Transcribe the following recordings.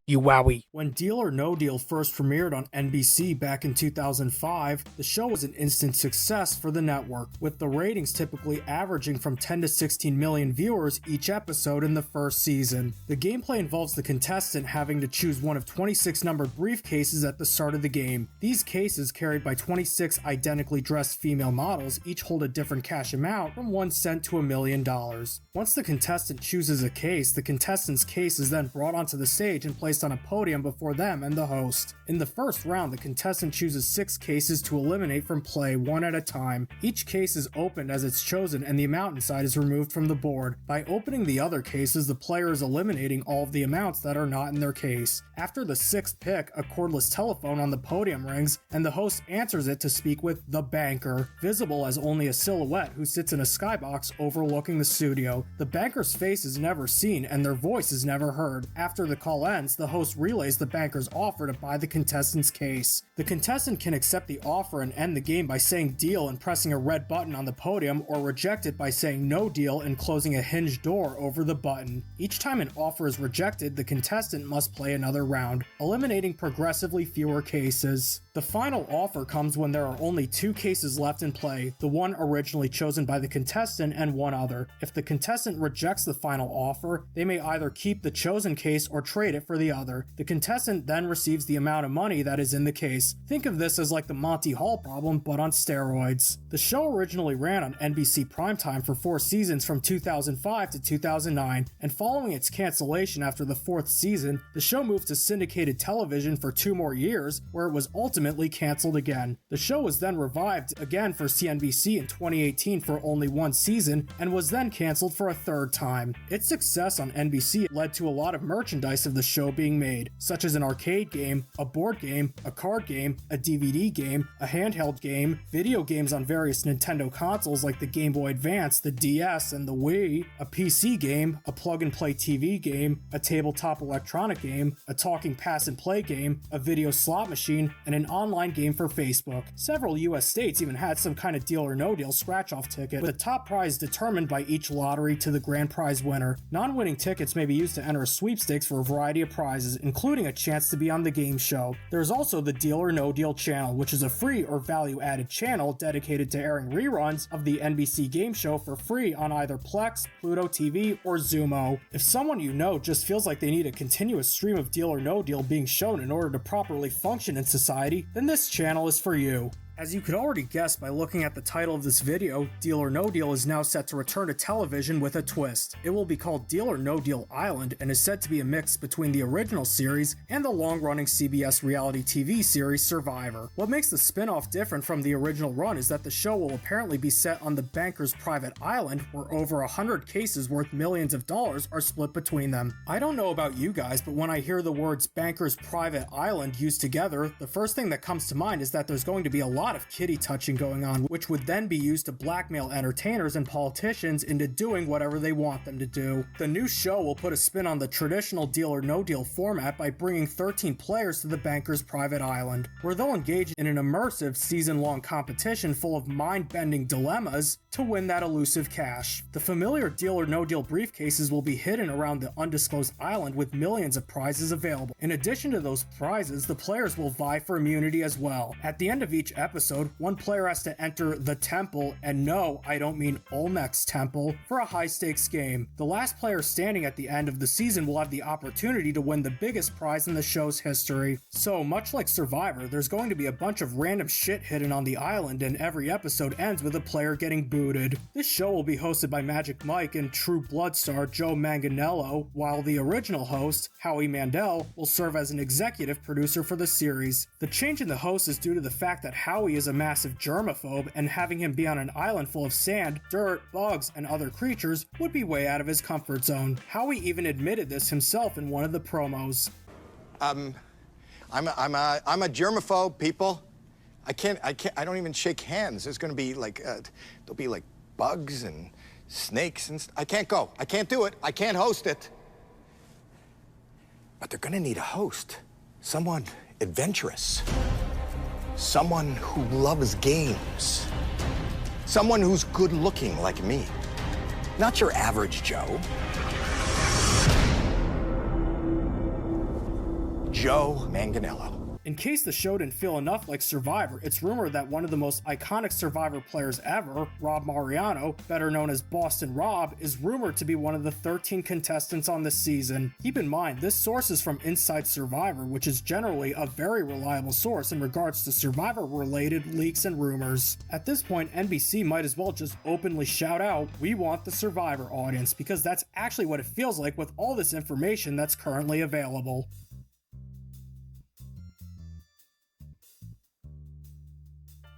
Euaoi. When Deal or No Deal first premiered on NBC back in 2005, the show was an instant success for the network, with the ratings typically averaging from 10 to 16 million viewers each episode in the first season. The gameplay involves the contestant having to choose one of 26 numbered briefcases at the start of the game. These cases, carried by 26 identically dressed female models, each hold a different cash amount from 1 cent to $1 million. Once the contestant chooses a case, the contestant's case is then brought onto the stage and placed on a podium before them and the host. In the first round, the contestant chooses 6 cases to eliminate from play, one at a time. Each case is opened as it's chosen and the amount inside is removed from the board. By opening the other cases, the player is eliminating all of the amounts that are not in their case. After the 6th pick, a cordless telephone on the podium rings and the host answers it to speak with the banker, visible as only a silhouette who sits in a skybox overlooking the studio. The banker's face is never seen and their voice is never heard. After the call ends, the host relays the banker's offer to buy the contestant's case. The contestant can accept the offer and end the game by saying deal and pressing a red button on the podium, or reject it by saying no deal and closing a hinged door over the button. Each time an offer is rejected, the contestant must play another round, eliminating progressively fewer cases. The final offer comes when there are only 2 cases left in play, the one originally chosen by the contestant and one other. If the contestant rejects the final offer, they may either keep the chosen case or trade it for the other. The contestant then receives the amount of money that is in the case. Think of this as like the Monty Hall problem, but on steroids. The show originally ran on NBC primetime for 4 seasons from 2005 to 2009, and following its cancellation after the 4th season, the show moved to syndicated television for 2 more years, where it was ultimately canceled again. The show was then revived again for CNBC in 2018 for only 1 season, and was then canceled for a 3rd time. Its success on NBC led to a lot of merchandise of the show being made, such as an arcade game, a board game, a card game, a DVD game, a handheld game, video games on various Nintendo consoles like the Game Boy Advance, the DS, and the Wii, a PC game, a plug-and-play TV game, a tabletop electronic game, a talking pass-and-play game, a video slot machine, and an online game for Facebook. Several US states even had some kind of deal or no deal scratch-off ticket, with the top prize determined by each lottery to the grand prize winner. Non-winning tickets may be used to enter a sweepstakes for a variety of prizes, including a chance to be on the game show. There's also the Deal or No Deal channel, which is a free or value-added channel dedicated to airing reruns of the NBC game show for free on either Plex, Pluto TV, or Zumo. If someone you know just feels like they need a continuous stream of Deal or No Deal being shown in order to properly function in society, then this channel is for you. As you could already guess by looking at the title of this video, Deal or No Deal is now set to return to television with a twist. It will be called Deal or No Deal Island and is said to be a mix between the original series and the long-running CBS reality TV series Survivor. What makes the spin-off different from the original run is that the show will apparently be set on the banker's private island, where over 100 cases worth millions of dollars are split between them. I don't know about you guys, but when I hear the words banker's private island used together, the first thing that comes to mind is that there's going to be a lot of kitty touching going on, which would then be used to blackmail entertainers and politicians into doing whatever they want them to do. The new show will put a spin on the traditional Deal or No Deal format by bringing 13 players to the banker's private island, where they'll engage in an immersive season-long competition full of mind-bending dilemmas to win that elusive cash. The familiar Deal or No Deal briefcases will be hidden around the undisclosed island with millions of prizes available. In addition to those prizes, the players will vie for immunity as well. At the end of each episode, one player has to enter the temple, and no, I don't mean Olmec's temple, for a high-stakes game. The last player standing at the end of the season will have the opportunity to win the biggest prize in the show's history. So, much like Survivor, there's going to be a bunch of random shit hidden on the island, and every episode ends with a player getting booted. This show will be hosted by Magic Mike and True Blood star Joe Manganiello, while the original host, Howie Mandel, will serve as an executive producer for the series. The change in the host is due to the fact that Howie is a massive germaphobe, and having him be on an island full of sand, dirt, bugs, and other creatures would be way out of his comfort zone. Howie even admitted this himself in one of the promos. I'm a germaphobe, people. I don't even shake hands. There's gonna be like, there'll be like bugs and snakes and I can't go. I can't do it. I can't host it. But they're gonna need a host. Someone adventurous. Someone who loves games. Someone who's good looking like me. Not your average Joe. Joe Manganiello. In case the show didn't feel enough like Survivor, it's rumored that one of the most iconic Survivor players ever, Rob Mariano, better known as Boston Rob, is rumored to be one of the 13 contestants on this season. Keep in mind, this source is from Inside Survivor, which is generally a very reliable source in regards to Survivor-related leaks and rumors. At this point, NBC might as well just openly shout out, "We want the Survivor audience," because that's actually what it feels like with all this information that's currently available.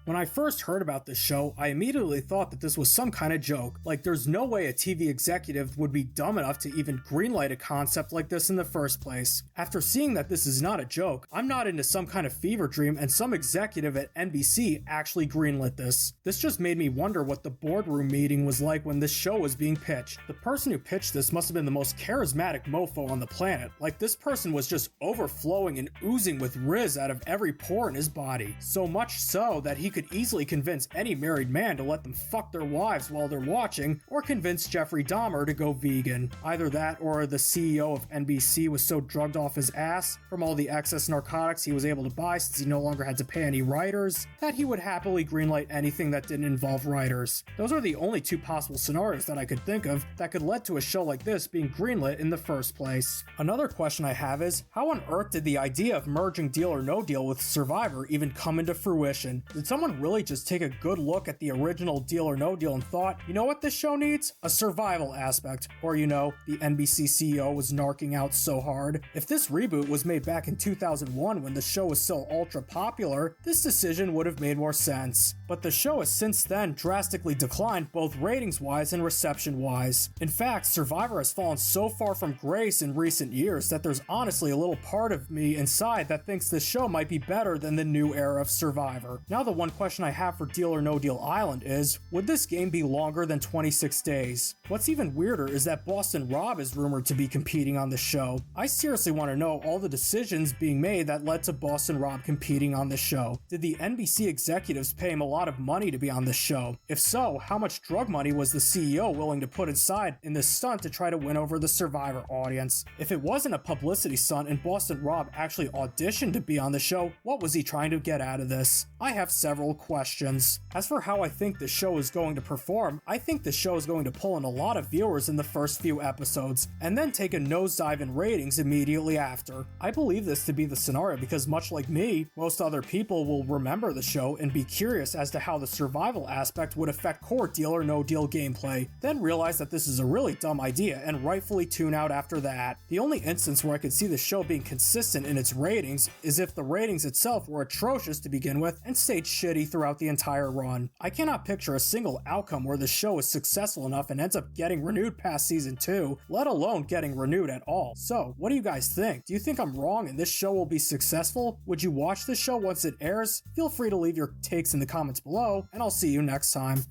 When I first heard about this show, I immediately thought that this was some kind of joke. Like, there's no way a TV executive would be dumb enough to even greenlight a concept like this in the first place. After seeing that this is not a joke, I'm not into some kind of fever dream and some executive at NBC actually greenlit this. This just made me wonder what the boardroom meeting was like when this show was being pitched. The person who pitched this must have been the most charismatic mofo on the planet. Like, this person was just overflowing and oozing with rizz out of every pore in his body. So much so that he could easily convince any married man to let them fuck their wives while they're watching, or convince Jeffrey Dahmer to go vegan. Either that, or the CEO of NBC was so drugged off his ass from all the excess narcotics he was able to buy since he no longer had to pay any writers, that he would happily greenlight anything that didn't involve writers. Those are the only two possible scenarios that I could think of that could lead to a show like this being greenlit in the first place. Another question I have is, how on earth did the idea of merging Deal or No Deal with Survivor even come into fruition? Did someone really just take a good look at the original Deal or No Deal and thought, you know what this show needs? A survival aspect. Or, you know, the NBC CEO was narking out so hard. If this reboot was made back in 2001 when the show was still ultra popular, this decision would have made more sense. But the show has since then drastically declined both ratings-wise and reception-wise. In fact, Survivor has fallen so far from grace in recent years that there's honestly a little part of me inside that thinks this show might be better than the new era of Survivor. Now the one question I have for Deal or No Deal Island is, would this game be longer than 26 days? What's even weirder is that Boston Rob is rumored to be competing on the show. I seriously want to know all the decisions being made that led to Boston Rob competing on the show. Did the NBC executives pay him a lot of money to be on the show? If so, how much drug money was the CEO willing to put aside in this stunt to try to win over the Survivor audience? If it wasn't a publicity stunt and Boston Rob actually auditioned to be on the show, what was he trying to get out of this? I have several questions. As for how I think the show is going to perform, I think the show is going to pull in a lot of viewers in the first few episodes, and then take a nosedive in ratings immediately after. I believe this to be the scenario because much like me, most other people will remember the show and be curious as to how the survival aspect would affect core Deal or No Deal gameplay, then realize that this is a really dumb idea and rightfully tune out after that. The only instance where I could see the show being consistent in its ratings is if the ratings itself were atrocious to begin with and stayed shitty throughout the entire run. I cannot picture a single outcome where the show is successful enough and ends up getting renewed past season 2, let alone getting renewed at all. So, what do you guys think? Do you think I'm wrong and this show will be successful? Would you watch this show once it airs? Feel free to leave your takes in the comments below, and I'll see you next time.